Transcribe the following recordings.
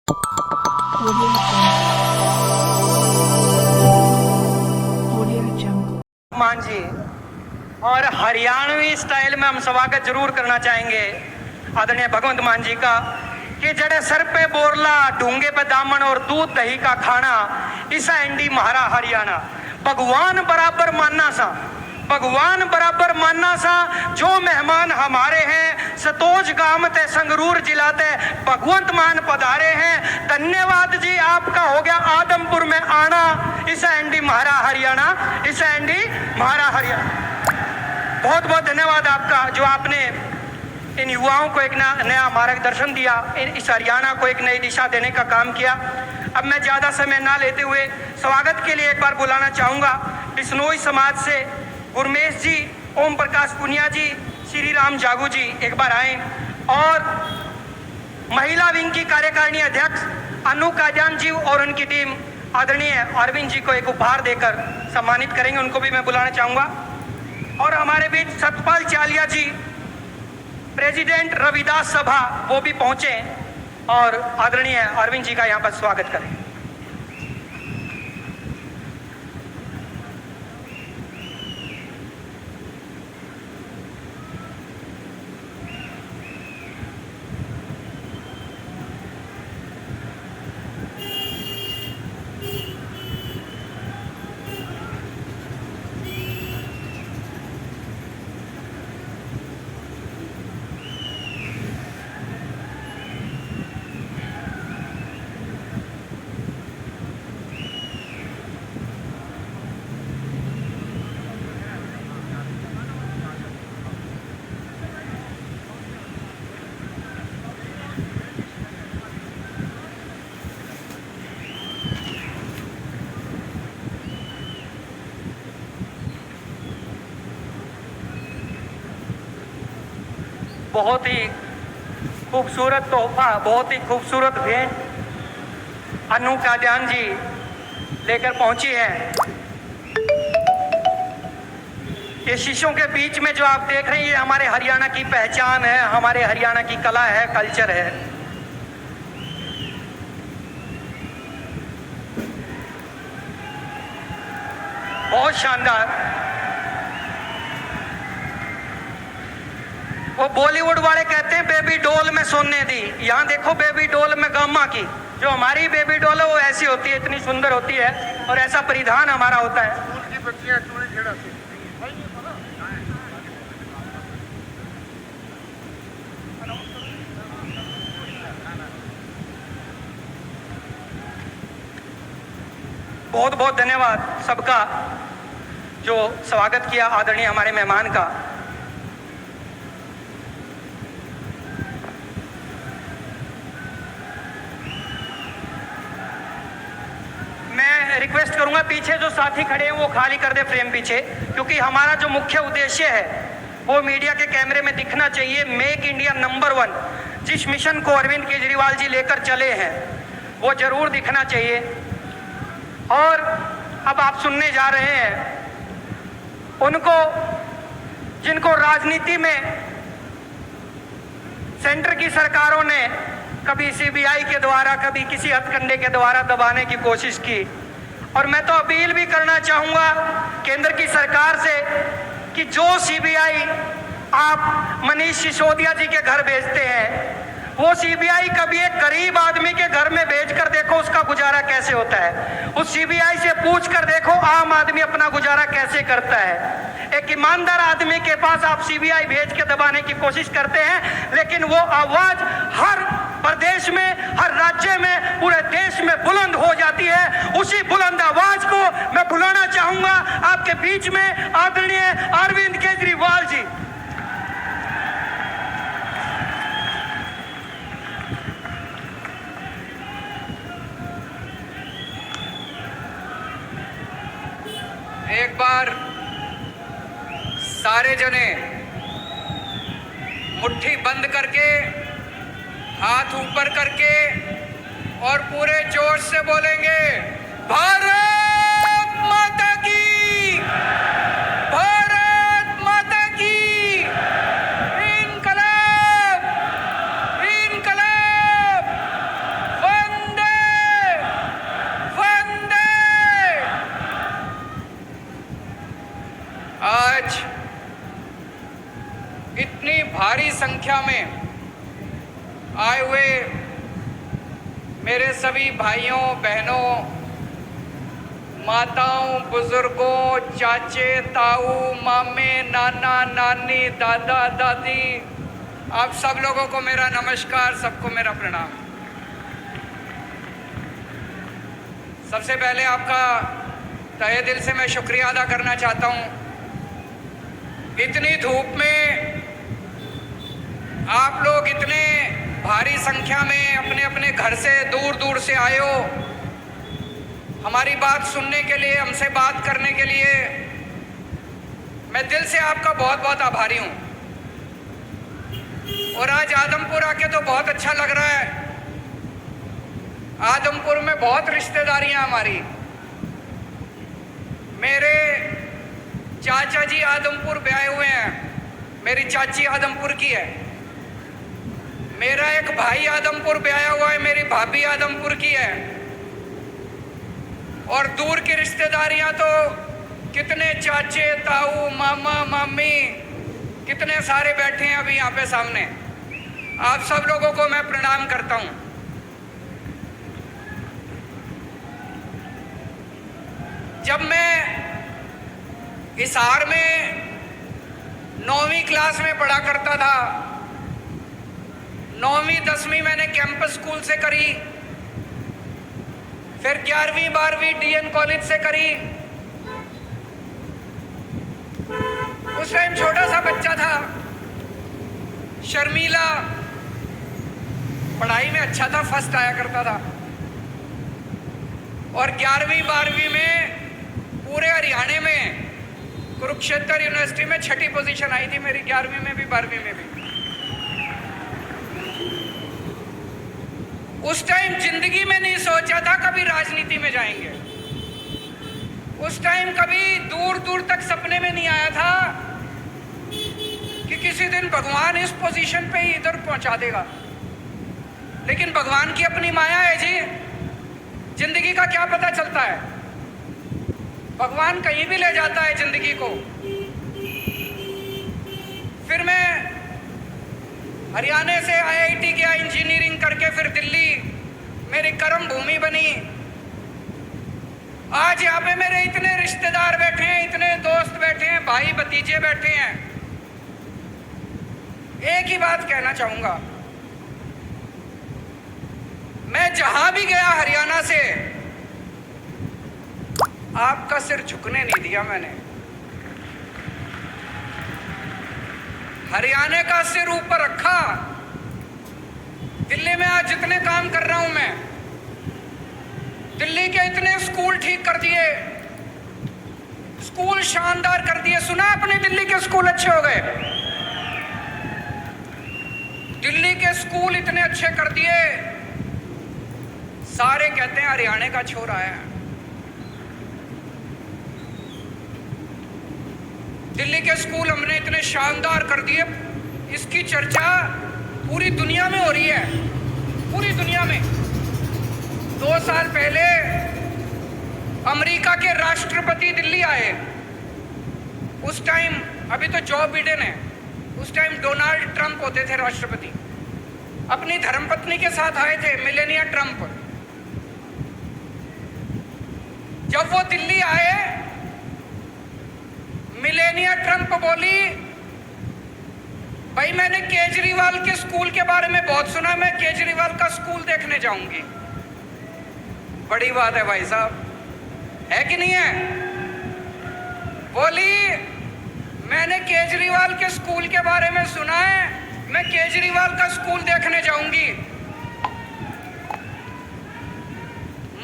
Audio Jungle. मान जी और Haryanvi style में हम स्वागत जरूर करना चाहेंगे आदरणीय भगवंत मान जी का कि जड़े सर पे बोरला ढूंगे पे दामन और दूध दही का खाना इसा एंडी महारा हरियाणा भगवान बराबर मानना सा भगवान बराबर मानना सा जो मेहमान हमारे हैं सतोज गांव ते संगरूर जिला ते भगवंत मान पधारे हैं। धन्यवाद जी आपका हो गया आदमपुर में आना इस एंडी महारा हरियाणा इस एंडी महारा हरियाणा। बहुत बहुत धन्यवाद आपका जो आपने इन युवाओं को एक नया मार्गदर्शन दिया, इस हरियाणा को एक नई दिशा देने का काम किया। अब मैं ज़्यादा समय ना लेते हुए स्वागत के लिए एक बार बुलाना चाहूँगा बिश्नोई समाज से गुरमेश जी, ओम प्रकाश पुनिया जी, श्री राम जागू जी एक बार आए और महिला विंग की कार्यकारिणी अध्यक्ष अनु काजान जी और उनकी टीम आदरणीय अरविंद जी को एक उपहार देकर सम्मानित करेंगे, उनको भी मैं बुलाना चाहूँगा। और हमारे बीच सतपाल चालिया जी, प्रेसिडेंट रविदास सभा, वो भी पहुंचे और आदरणीय अरविंद जी का यहाँ पर स्वागत करें। बहुत ही खूबसूरत तोहफा, बहुत ही खूबसूरत भेंट अनु काजान जी लेकर पहुंची है। ये शीशों के बीच में जो आप देख रहे हैं ये हमारे हरियाणा की पहचान है, हमारे हरियाणा की कला है, कल्चर है। बहुत शानदार। वो बॉलीवुड वाले कहते हैं बेबी डॉल में सोने दी, यहाँ देखो बेबी डॉल में गामा की। जो हमारी बेबी डॉल है वो ऐसी होती है, इतनी सुंदर होती है और ऐसा परिधान हमारा होता है। बहुत बहुत धन्यवाद सबका जो स्वागत किया आदरणीय हमारे मेहमान का। रिक्वेस्ट करूंगा पीछे जो साथी खड़े हैं वो खाली कर दे फ्रेम पीछे, क्योंकि हमारा जो मुख्य उद्देश्य है वो मीडिया के कैमरे में दिखना चाहिए। मेक इंडिया नंबर 1 जिस मिशन को अरविंद केजरीवाल जी लेकर चले हैं वो जरूर दिखना चाहिए। और अब आप सुनने जा रहे हैं उनको जिनको राजनीति में सेंटर की सरकारों ने कभी सीबीआई के द्वारा कभी किसी हथकंडे के द्वारा दबाने की कोशिश की। और मैं तो अपील भी करना चाहूंगा केंद्र की सरकार से कि जो सीबीआई आप मनीष सिसोदिया जी के घर भेजते हैं वो सीबीआई कभी एक गरीब आदमी के घर में भेजकर देखो उसका गुजारा कैसे होता है। उस सीबीआई से पूछ कर देखो आम आदमी अपना गुजारा कैसे करता है। एक ईमानदार आदमी के पास आप सीबीआई भेज के दबाने की कोशिश करते हैं, लेकिन वो आवाज हर प्रदेश में, हर राज्य में, पूरे देश में बुलंद हो जाती है। उसी बुलंद आवाज को मैं बुलाना चाहूंगा आपके बीच में आदरणीय अरविंद केजरीवाल जी। एक बार सारे जने मुट्ठी बंद करके हाथ ऊपर करके और पूरे जोश से बोलेंगे भारत माता की, भारत माता की, इनकलाब, इनकलाब, वंदे संख्या में आए हुए मेरे सभी भाइयों बहनों, माताओं, बुजुर्गों, चाचे, ताऊ, मामे, नाना, नानी, दादा, दादी, आप सब लोगों को मेरा नमस्कार, सबको मेरा प्रणाम। सबसे पहले आपका तहे दिल से मैं शुक्रिया अदा करना चाहता हूँ। इतनी धूप में आप लोग इतने भारी संख्या में अपने अपने घर से दूर दूर से आए हो हमारी बात सुनने के लिए, हमसे बात करने के लिए। मैं दिल से आपका बहुत बहुत आभारी हूँ। और आज आदमपुर आके तो बहुत अच्छा लग रहा है। आदमपुर में बहुत रिश्तेदारियां हमारी। मेरे चाचा जी आदमपुर ब्याहे हुए हैं, मेरी चाची आदमपुर की है। मेरा एक भाई आदमपुर ब्याया हुआ है, मेरी भाभी आदमपुर की है। और दूर की रिश्तेदारियां तो कितने चाचे, ताऊ, मामा, मामी, कितने सारे बैठे हैं अभी यहाँ पे सामने। आप सब लोगों को मैं प्रणाम करता हूँ। जब मैं हिसार में 9वीं क्लास में पढ़ा करता था, 9वीं 10वीं मैंने कैंपस स्कूल से करी, फिर 11वीं 12वीं डीएन कॉलेज से करी। उस टाइम छोटा सा बच्चा था, शर्मीला, पढ़ाई में अच्छा था, फर्स्ट आया करता था। और 11वीं 12वीं में पूरे हरियाणा में कुरुक्षेत्र यूनिवर्सिटी में 6ठी पोजीशन आई थी मेरी, 11वीं में भी 12वीं में भी। उस टाइम जिंदगी में नहीं सोचा था कभी राजनीति में जाएंगे। उस टाइम कभी दूर दूर तक सपने में नहीं आया था कि किसी दिन भगवान इस पोजीशन पे ही इधर पहुंचा देगा। लेकिन भगवान की अपनी माया है जी, जिंदगी का क्या पता चलता है। भगवान कहीं भी ले जाता है जिंदगी को। फिर मैं हरियाणा से आईआईटी गया, इंजीनियरिंग करके फिर दिल्ली मेरी कर्म भूमि बनी। आज यहाँ पे मेरे इतने रिश्तेदार बैठे हैं, इतने दोस्त बैठे हैं, भाई भतीजे बैठे हैं। एक ही बात कहना चाहूंगा, मैं जहां भी गया हरियाणा से, आपका सिर झुकने नहीं दिया मैंने। हरियाणा का सिर ऊपर रखा। दिल्ली में आज जितने काम कर रहा हूं मैं, दिल्ली के इतने स्कूल ठीक कर दिए, स्कूल शानदार कर दिए। सुना अपने दिल्ली के स्कूल अच्छे हो गए, दिल्ली के स्कूल इतने अच्छे कर दिए, सारे कहते हैं हरियाणा का छोरा है। दिल्ली के स्कूल हमने इतने शानदार कर दिए, इसकी चर्चा पूरी दुनिया में हो रही है, पूरी दुनिया में। 2 साल पहले अमेरिका के राष्ट्रपति दिल्ली आए। उस टाइम, अभी तो जो बिडेन है, उस टाइम डोनाल्ड ट्रंप होते थे राष्ट्रपति। अपनी धर्मपत्नी के साथ आए थे, मिलेनिया ट्रंप। जब वो दिल्ली आए, मिलेनिया ट्रंप बोली, भाई मैंने केजरीवाल के स्कूल के बारे में बहुत सुना, मैं केजरीवाल का स्कूल देखने जाऊंगी। बड़ी बात है भाई साहब, है कि नहीं है? बोली, मैंने केजरीवाल के स्कूल के बारे में सुना है, मैं केजरीवाल का स्कूल देखने जाऊंगी।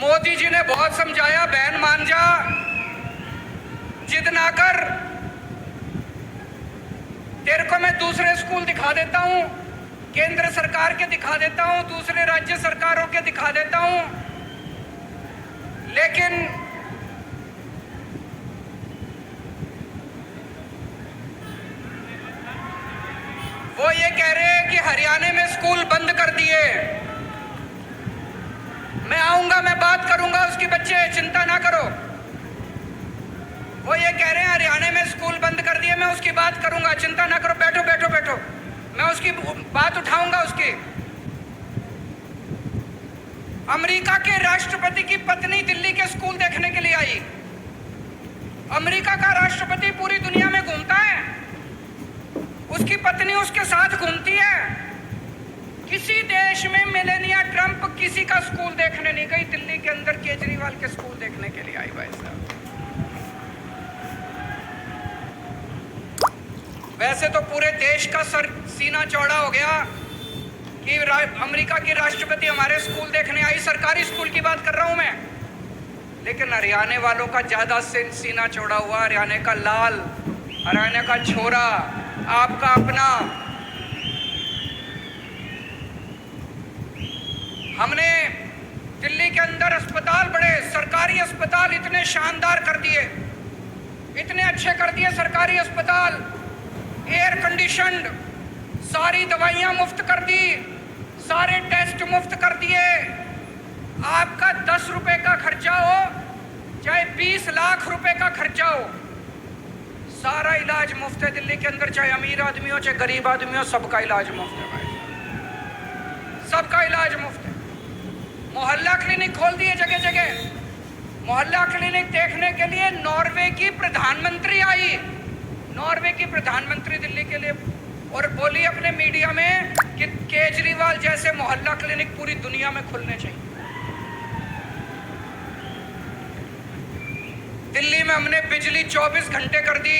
मोदी जी ने बहुत समझाया, बहन मान जा, जिद ना कर, तेरे को मैं दूसरे स्कूल दिखा देता हूं, केंद्र सरकार के दिखा देता हूं, दूसरे राज्य सरकारों के दिखा देता हूं। लेकिन वो ये कह रहे हैं कि हरियाणा में स्कूल बंद कर दिए। मैं आऊंगा, मैं बात करूंगा उसके बच्चे, चिंता ना करो। वो ये कह रहे हैं हरियाणा में स्कूल बंद कर दिए, मैं उसकी बात करूंगा, चिंता ना करो, बैठो बैठो बैठो। मैं उसकी बात उठाऊंगा उसकी। अमेरिका के राष्ट्रपति की पत्नी दिल्ली के स्कूल देखने के लिए आई। अमेरिका का राष्ट्रपति पूरी दुनिया में घूमता है, उसकी पत्नी उसके साथ घूमती है। किसी देश में मेलेनिया ट्रंप किसी का स्कूल देखने नहीं गई, दिल्ली के अंदर केजरीवाल के स्कूल देखने के लिए आई। भाई साहब, वैसे तो पूरे देश का सीना चौड़ा हो गया कि अमेरिका की राष्ट्रपति हमारे स्कूल देखने आई। सरकारी स्कूल की बात कर रहा हूं मैं, लेकिन हरियाणा वालों का ज्यादा सीना चौड़ा हुआ। हरियाणा का लाल, हरियाणा का छोरा, आपका अपना। हमने दिल्ली के अंदर अस्पताल, बड़े सरकारी अस्पताल इतने शानदार कर दिए, इतने अच्छे कर दिए सरकारी अस्पताल, एयर कंडीशनड, सारी दवाइयां मुफ्त कर दी, सारे टेस्ट मुफ्त कर दिए। आपका 10 रुपए का खर्चा हो चाहे 20 लाख रुपए का खर्चा हो, सारा इलाज मुफ्त है दिल्ली के अंदर। चाहे अमीर आदमी हो चाहे गरीब आदमी हो, सबका इलाज मुफ्त है भाई, सबका इलाज मुफ्त है। मोहल्ला क्लिनिक खोल दिए जगह जगह। मोहल्ला क्लिनिक देखने के लिए नॉर्वे की प्रधानमंत्री आई, नॉर्वे की प्रधानमंत्री दिल्ली के लिए, और बोली अपने मीडिया में कि केजरीवाल जैसे मोहल्ला क्लिनिक पूरी दुनिया में खुलने चाहिए। दिल्ली में हमने बिजली 24 घंटे कर दी,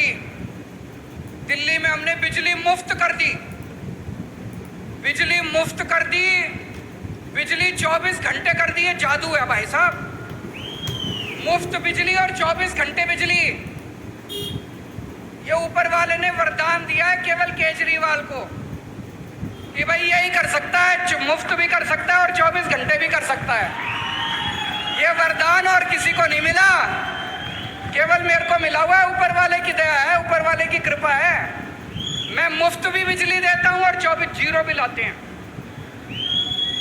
दिल्ली में हमने बिजली मुफ्त कर दी, बिजली मुफ्त कर दी, बिजली 24 घंटे कर दी। जादू है भाई साहब, मुफ्त बिजली और 24 घंटे बिजली। ये ऊपर वाले ने वरदान दिया है केवल केजरीवाल को कि भाई यही कर सकता है, मुफ्त भी कर सकता है और 24 घंटे भी कर सकता है। ये वरदान और किसी को नहीं मिला, केवल मेरे को मिला हुआ है। ऊपर वाले की दया है, ऊपर वाले की कृपा है। मैं मुफ्त भी बिजली देता हूं और 24 जीरो बिल आते हैं।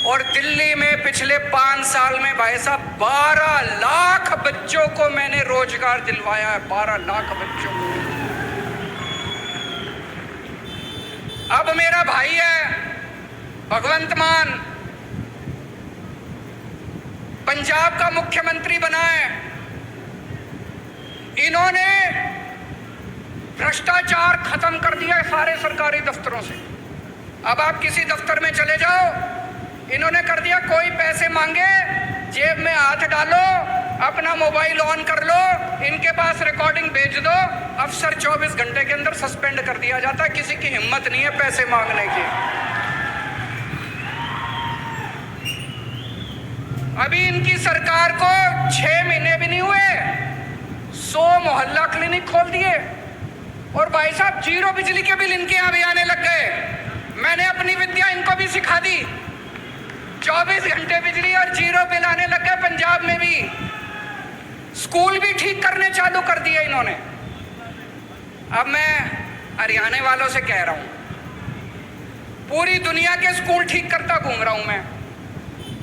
और दिल्ली में पिछले 5 साल में भाई साहब 12 लाख बच्चों को मैंने रोजगार दिलवाया है, 12 लाख बच्चों को। अब मेरा भाई है भगवंत मान, पंजाब का मुख्यमंत्री बना है। इन्होंने भ्रष्टाचार खत्म कर दिया है सारे सरकारी दफ्तरों से। अब आप किसी दफ्तर में चले जाओ, इन्होंने कर दिया, कोई पैसे मांगे जेब में हाथ डालो, अपना मोबाइल ऑन कर लो, इनके पास रिकॉर्डिंग भेज दो, अफसर 24 घंटे के अंदर सस्पेंड कर दिया जाता है। किसी की हिम्मत नहीं है पैसे मांगने की। अभी इनकी सरकार को 6 महीने भी नहीं हुए, 100 मोहल्ला क्लिनिक खोल दिए। और भाई साहब जीरो बिजली के बिल इनके यहाँ भी आने लग गए। मैंने अपनी विद्या इनको भी सिखा दी, 24 घंटे बिजली और जीरो बिल आने लग गए। पंजाब में भी स्कूल भी ठीक करने चालू कर दिए इन्होंने। अब मैं हरियाणा वालों से कह रहा हूं, पूरी दुनिया के स्कूल ठीक करता घूम रहा हूं मैं,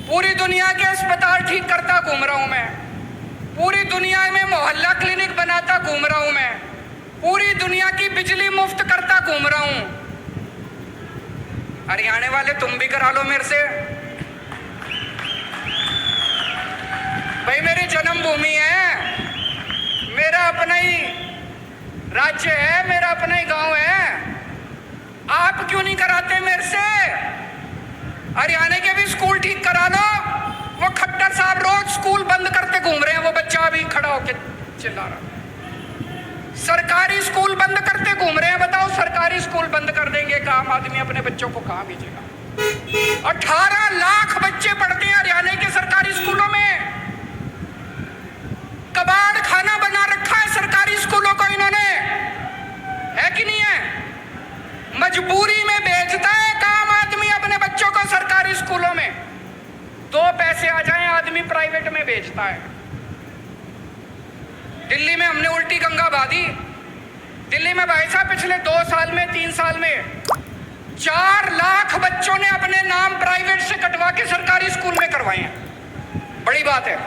पूरी दुनिया के अस्पताल ठीक करता घूम रहा हूं मैं, पूरी दुनिया में मोहल्ला क्लिनिक बनाता घूम रहा हूं मैं, पूरी दुनिया की बिजली मुफ्त करता घूम रहा हूं। हरियाणा वाले तुम भी करा लो मेरे से। भाई मेरी जन्मभूमि है, मेरा अपना ही राज्य है, मेरा अपना ही गांव है। आप क्यों नहीं कराते मेरे से? हरियाणा के भी स्कूल ठीक करा लो। वो खट्टर साहब रोज स्कूल बंद करते घूम रहे हैं, वो बच्चा अभी खड़ा होके चिल्ला रहा। सरकारी स्कूल बंद करते घूम रहे हैं। बताओ, सरकारी स्कूल बंद कर देंगे, एक आम आदमी अपने बच्चों को कहां भेजेगा? 18 लाख बच्चे पढ़ते हैं हरियाणा के सरकारी स्कूलों में। कबाड़ खाना बना रखा है सरकारी स्कूलों को इन्होंने, है कि नहीं है? मजबूरी में भेजता है काम आदमी अपने बच्चों को सरकारी स्कूलों में, 2 पैसे आ जाएं आदमी प्राइवेट में भेजता है। दिल्ली में हमने उल्टी गंगा बहा दी। दिल्ली में भाई साहब पिछले 2 साल में, 3 साल में 4 लाख बच्चों ने अपने नाम प्राइवेट से कटवा के सरकारी स्कूल में करवाए हैं। बड़ी बात है।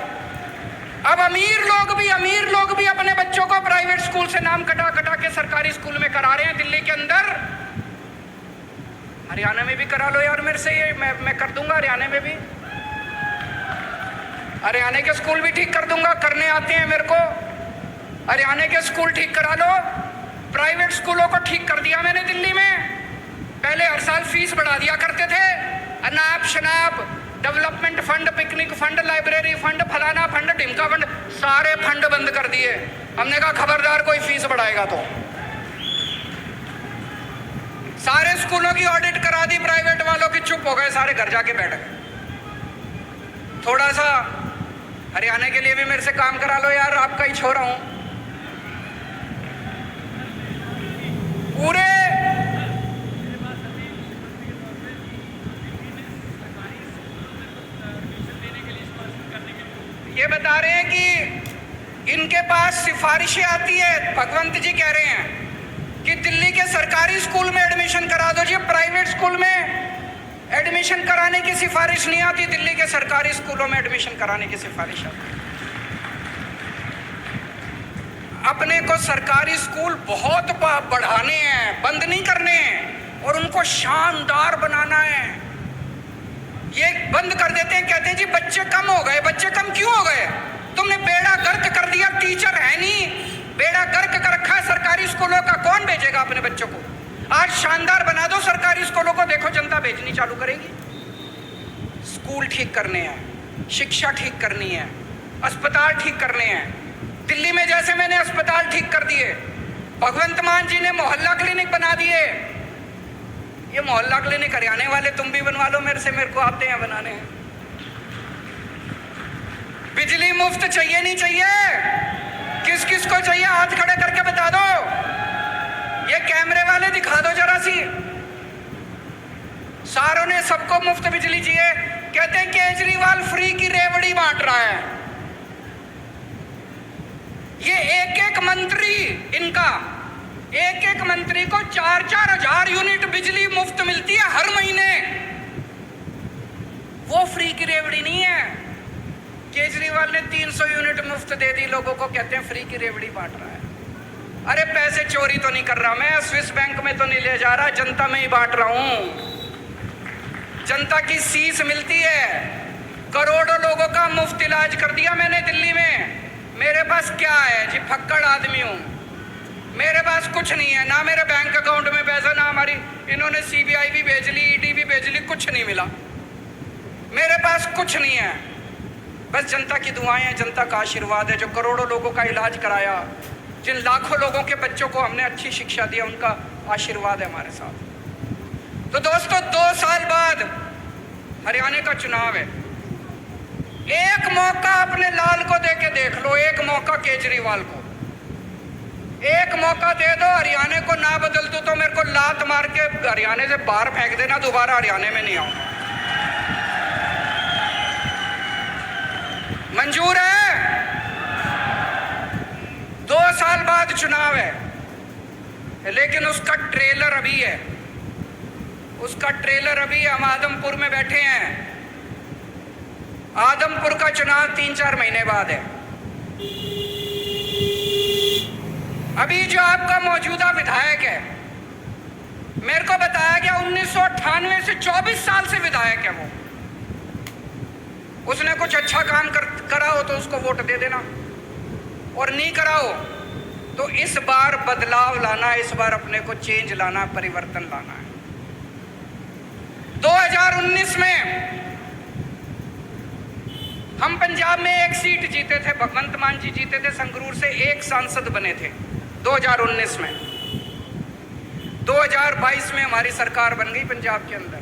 अब अमीर लोग भी अपने बच्चों को प्राइवेट स्कूल से नाम कटा कटा के सरकारी स्कूल में करा रहे हैं दिल्ली के अंदर। हरियाणा में भी करा लो यार मेरे से, ये मैं कर दूंगा हरियाणा में भी। हरियाणा के स्कूल भी ठीक कर दूंगा, करने आते हैं मेरे को। हरियाणा के स्कूल ठीक करा लो। प्राइवेट स्कूलों को ठीक कर दिया मैंने दिल्ली में। पहले हर साल फीस बढ़ा दिया करते थे, अनाप शनाप, development fund, picnic fund, library fund, फलाना फंड, ढिमका फंड, सारे फंड बंद कर दिए। हमने कहा खबरदार कोई फीस बढ़ाएगा तो। सारे स्कूलों की ऑडिट करा दी प्राइवेट वालों की, चुप हो गए सारे, घर जाके बैठ गए। थोड़ा सा हरियाणा के लिए भी मेरे से काम करा लो यार, आपका ही छोरा हूं। पूरे ये बता रहे हैं कि इनके पास सिफारिशें आती है। भगवंत जी कह रहे हैं कि दिल्ली के सरकारी स्कूल में एडमिशन करा दो जी, प्राइवेट स्कूल में एडमिशन कराने की सिफारिश नहीं आती, दिल्ली के सरकारी स्कूलों में एडमिशन कराने की सिफारिश आती है। अपने को सरकारी स्कूल बहुत बढ़ाने हैं, बंद नहीं करने हैं, और उनको शानदार बनाना है। ये बंद कर देते हैं, कहते हैं जी बच्चे कम हो गए। बच्चे कम क्यों हो गए? तुमने बेड़ा गर्क कर दिया, टीचर है नहीं, बेड़ा गर्क कर रखा है सरकारी स्कूलों का। कौन भेजेगा अपने बच्चों को? आज शानदार बना दो सरकारी स्कूलों को, देखो जनता भेजनी चालू करेगी। स्कूल ठीक करने हैं, शिक्षा ठीक करनी है, अस्पताल ठीक करने हैं। दिल्ली में जैसे मैंने अस्पताल ठीक कर दिए, भगवंत मान जी ने मोहल्ला क्लिनिक बना दिए। ये मोहल्ला क्लिनिक हरियाणा वाले तुम भी बनवा लो मेरे से, मेरे को आते हैं बनाने। बिजली मुफ्त चाहिए नहीं चाहिए? किस किस को चाहिए हाथ खड़े करके बता दो। ये कैमरे वाले दिखा दो जरा सी। सारों ने सबको मुफ्त बिजली चाहिए। कहते हैं केजरीवाल फ्री की रेवड़ी बांट रहा है। ये एक एक मंत्री, इनका एक एक मंत्री को 4-4 हजार यूनिट बिजली मुफ्त मिलती है हर महीने। वो फ्री की रेवड़ी नहीं है। केजरीवाल ने 300 यूनिट मुफ्त दे दी लोगों को, कहते हैं फ्री की रेवड़ी बांट रहा है। अरे पैसे चोरी तो नहीं कर रहा मैं, स्विस बैंक में तो नहीं ले जा रहा, जनता में ही बांट रहा हूं। जनता की सीस मिलती है। करोड़ों लोगों का मुफ्त इलाज कर दिया मैंने दिल्ली में। मेरे पास क्या है जी, फक्कड़ आदमी हूं, मेरे पास कुछ नहीं है, ना मेरे बैंक अकाउंट में पैसा, ना हमारी इन्होंने सीबीआई भी भेज ली, ईडी भी भेज ली, कुछ नहीं मिला। मेरे पास कुछ नहीं है, बस जनता की दुआएं हैं, जनता का आशीर्वाद है। जो करोड़ों लोगों का इलाज कराया, जिन लाखों लोगों के बच्चों को हमने अच्छी शिक्षा दी, उनका आशीर्वाद है हमारे साथ। तो दोस्तों 2 साल बाद हरियाणा का चुनाव है। एक मौका अपने लाल को देके देख लो, एक मौका केजरीवाल को, एक मौका दे दो। हरियाणा को ना बदल दो तो मेरे को लात मार के हरियाणा से बाहर फेंक देना, दोबारा हरियाणा में नहीं आऊंगा। मंजूर है? 2 साल बाद चुनाव है, लेकिन उसका ट्रेलर अभी है। उसका ट्रेलर अभी हम आदमपुर में बैठे हैं। आदमपुर का चुनाव 3-4 महीने बाद है। अभी जो आपका मौजूदा विधायक है, मेरे को बताया गया 1998 से 24 साल से विधायक है वो। उसने कुछ अच्छा काम करा हो तो उसको वोट दे देना, और नहीं करा हो तो इस बार बदलाव लाना है, इस बार अपने को चेंज लाना, परिवर्तन लाना है। 2019 में हम पंजाब में 1 सीट जीते थे, भगवंत मान जी जीते थे, संगरूर से 1 सांसद बने थे 2019 में। 2022 में हमारी सरकार बन गई पंजाब के अंदर।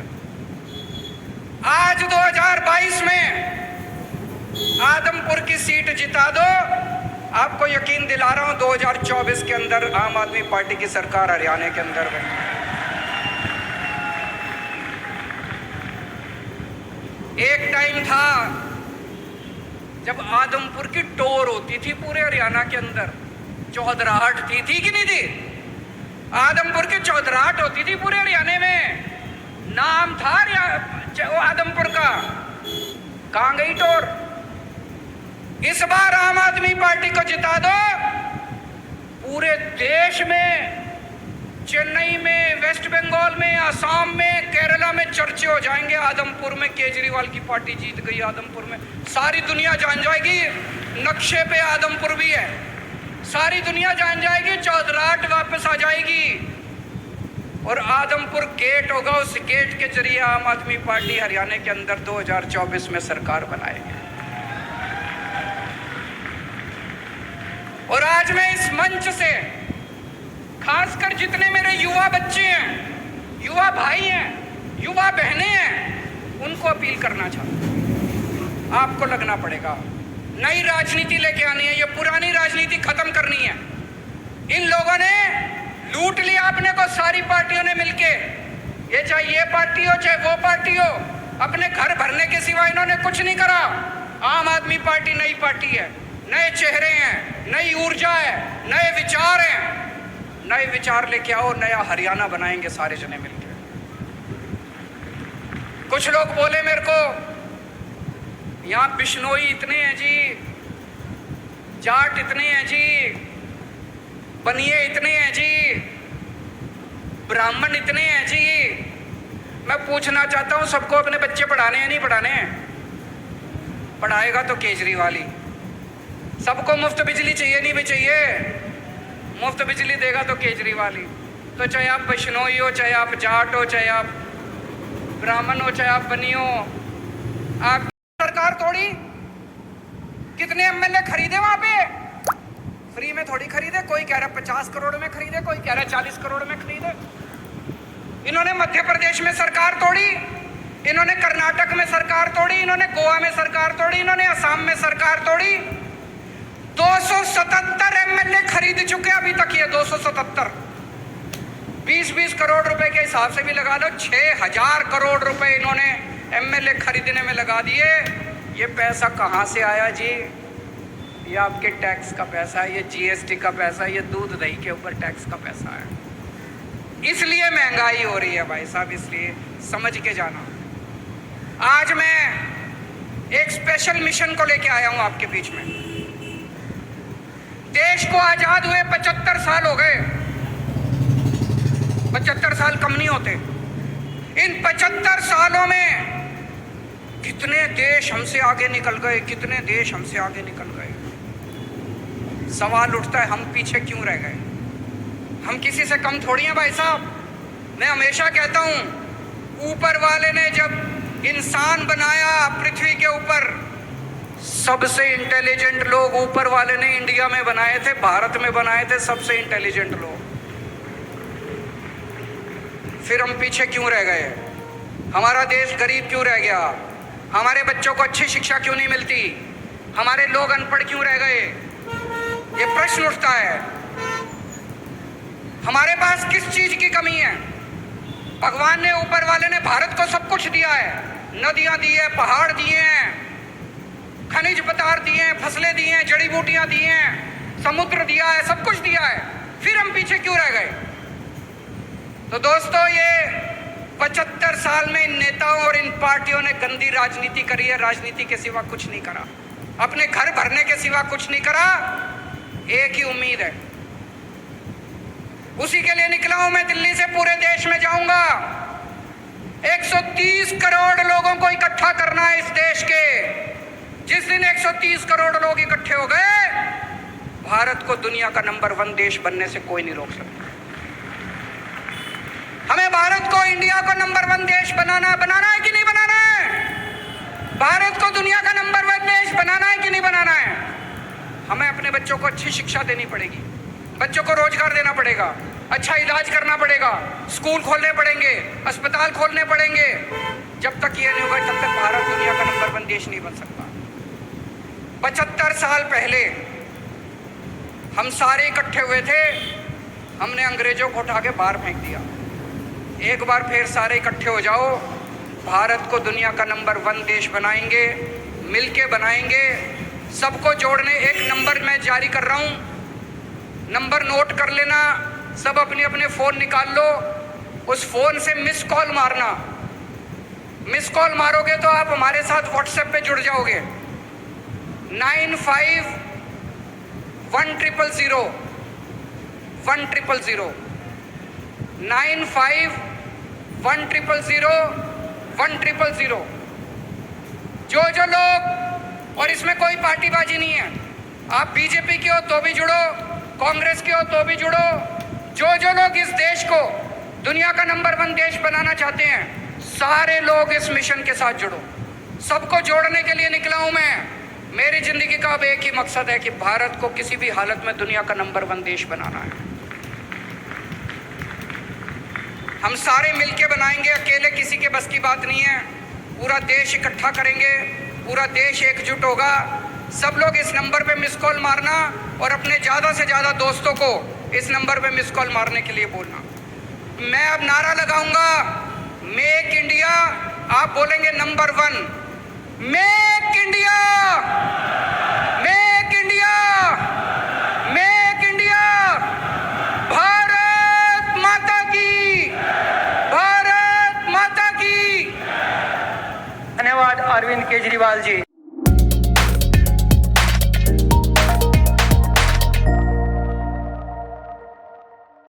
आज 2022 में आदमपुर की सीट जिता दो, आपको यकीन दिला रहा हूं 2024 के अंदर आम आदमी पार्टी की सरकार हरियाणा के अंदर बनी। एक टाइम था जब आदमपुर की टोर होती थी पूरे हरियाणा के अंदर, चौधराहट थी कि नहीं थी? आदमपुर की चौधराहट होती थी पूरे हरियाणा में, नाम था आदमपुर का। कहां गई टोर? इस बार आम आदमी पार्टी को जिता दो, पूरे देश में चेन्नई में, वेस्ट बंगाल में, असम में, केरला में चर्चे हो जाएंगे। आदमपुर में केजरीवाल की पार्टी जीत गई, आदमपुर में सारी दुनिया जान जाएगी नक्शे पे आदमपुर भी है, सारी दुनिया जान जाएगी, चौधराट वापस आ जाएगी और आदमपुर गेट होगा। उस गेट के जरिए आम आदमी पार्टी हरियाणा के अंदर 2024 में सरकार बनाएगी। और आज मैं इस मंच से खासकर जितने मेरे युवा बच्चे हैं, युवा भाई हैं, युवा बहनें हैं, उनको अपील करना चाहता हूं, आपको लगना पड़ेगा। नई राजनीति लेके आनी है, ये पुरानी राजनीति खत्म करनी है। इन लोगों ने लूट लिया अपने को, सारी पार्टियों ने मिलके, ये चाहे ये पार्टी हो चाहे वो पार्टी हो, अपने घर भरने के सिवा इन्होंने कुछ नहीं करा। आम आदमी पार्टी नई पार्टी है, नए चेहरे हैं, नई ऊर्जा है, नए विचार हैं। नए विचार लेके आओ, नया हरियाणा बनाएंगे सारे जने मिलकर। कुछ लोग बोले मेरे को, यहाँ बिश्नोई इतने हैं जी, जाट इतने हैं जी, बनिए इतने हैं जी, ब्राह्मण इतने हैं जी। मैं पूछना चाहता हूँ, सबको अपने बच्चे पढ़ाने हैं नहीं पढ़ाने? पढ़ाएगा तो केजरीवाल ही। सबको मुफ्त बिजली चाहिए नहीं भी चाहिए? मुफ्त बिजली देगा तो केजरीवाल ही। तो चाहे आप बिश्नोई हो, चाहे आप जाट हो, चाहे आप ब्राह्मण हो, चाहे आप बनी हो, आप सरकार तोड़ी। कितने एमएलए खरीदे वहां पे? फ्री में थोड़ी खरीदे। कोई कह रहा 50 करोड़ में खरीदे, कोई कह रहा 40 करोड़ में खरीदे। इन्होंने मध्य प्रदेश में सरकार तोड़ी, इन्होंने कर्नाटक में सरकार तोड़ी, इन्होंने गोवा में सरकार तोड़ी, इन्होंने असम में सरकार तोड़ी। 277 एमएलए खरीद चुके अभी तक ये 277। 20-20 करोड़ रुपए के हिसाब से भी लगा लो, 6000 करोड़ रुपए इन्होंने एमएलए खरीदने में लगा दिए। ये पैसा कहाँ से आया जी? ये आपके टैक्स का पैसा है, ये जीएसटी का पैसा है, ये दूध दही के ऊपर टैक्स का पैसा है। इसलिए महंगाई हो रही है भाई साहब, इसलिए समझ के जाना। आज मैं एक स्पेशल मिशन को लेके आया हूं आपके बीच में। देश को आजाद हुए 75 साल हो गए। 75 साल कम नहीं होते। इन 75 सालों में कितने देश हमसे आगे निकल गए, कितने देश हमसे आगे निकल गए। सवाल उठता है, हम पीछे क्यों रह गए? हम किसी से कम थोड़ी हैं भाई साहब। मैं हमेशा कहता हूं, ऊपर वाले ने जब इंसान बनाया पृथ्वी के ऊपर, सबसे इंटेलिजेंट लोग ऊपर वाले ने इंडिया में बनाए थे, भारत में बनाए थे सबसे इंटेलिजेंट लोग। फिर हम पीछे क्यों रह गए? हमारा देश गरीब क्यों रह गया? हमारे बच्चों को अच्छी शिक्षा क्यों नहीं मिलती? हमारे लोग अनपढ़ क्यों रह गए? ये प्रश्न उठता है। हमारे पास किस चीज की कमी है? भगवान ने, ऊपर वाले ने भारत को सब कुछ दिया है। नदियां दी है, पहाड़ दिए हैं, खनिज पदार्थ दिए हैं, फसलें दी हैं, जड़ी बूटियां दी हैं, समुद्र दिया है, सब कुछ दिया है। फिर हम पीछे क्यों रह गए? तो दोस्तों, ये 75 साल में इन नेताओं और इन पार्टियों ने गंदी राजनीति करी है। राजनीति के सिवा कुछ नहीं करा, अपने घर भरने के सिवा कुछ नहीं करा। एक ही उम्मीद है, उसी के लिए निकला हूं मैं। दिल्ली से पूरे देश में जाऊंगा। 130 करोड़ लोगों को इकट्ठा करना है इस देश के। जिस दिन 130 करोड़ लोग इकट्ठे हो गए, भारत को दुनिया का नंबर 1 देश बनने से कोई नहीं रोक सकता। हमें भारत को, इंडिया को नंबर 1 देश बनाना है कि नहीं बनाना है? भारत को दुनिया का नंबर 1 देश बनाना है कि नहीं बनाना है? हमें अपने बच्चों को अच्छी शिक्षा देनी पड़ेगी, बच्चों को रोजगार देना पड़ेगा, अच्छा इलाज करना पड़ेगा, स्कूल खोलने पड़ेंगे, अस्पताल खोलने पड़ेंगे। जब तक ये नहीं होगा, तब तक भारत दुनिया का नंबर 1 देश नहीं बन सकता। 75 साल पहले हम सारे इकट्ठे हुए थे, हमने अंग्रेजों को उठा के बाहर फेंक दिया। एक बार फिर सारे इकट्ठे हो जाओ, भारत को दुनिया का नंबर 1 देश बनाएंगे, मिलके बनाएंगे। सबको जोड़ने एक नंबर मैं जारी कर रहा हूं, नंबर नोट कर लेना। सब अपने अपने फोन निकाल लो, उस फोन से मिस कॉल मारना। मिस कॉल मारोगे तो आप हमारे साथ व्हाट्सएप पे जुड़ जाओगे। 951000 1000 95100100 जो लोग, और इसमें कोई पार्टीबाजी नहीं है, आप बीजेपी के हो तो भी जुड़ो, कांग्रेस के हो तो भी जुड़ो, जो लोग इस देश को दुनिया का नंबर 1 देश बनाना चाहते हैं, सारे लोग इस मिशन के साथ जुड़ो। सबको जोड़ने के लिए निकला हूं मैं। मेरी जिंदगी का अब एक ही मकसद है कि भारत को किसी भी हालत में दुनिया का नंबर 1 देश बनाना है। हम सारे मिलके बनाएंगे, अकेले किसी के बस की बात नहीं है। पूरा देश इकट्ठा करेंगे, पूरा देश एकजुट होगा। सब लोग इस नंबर पे मिस कॉल मारना और अपने ज़्यादा से ज़्यादा दोस्तों को इस नंबर पे मिस कॉल मारने के लिए बोलना। मैं अब नारा लगाऊंगा, मेक इंडिया, आप बोलेंगे number 1, make India, make India, make India. Bharat माता की, भारत माता की। धन्यवाद अरविंद केजरीवाल जी।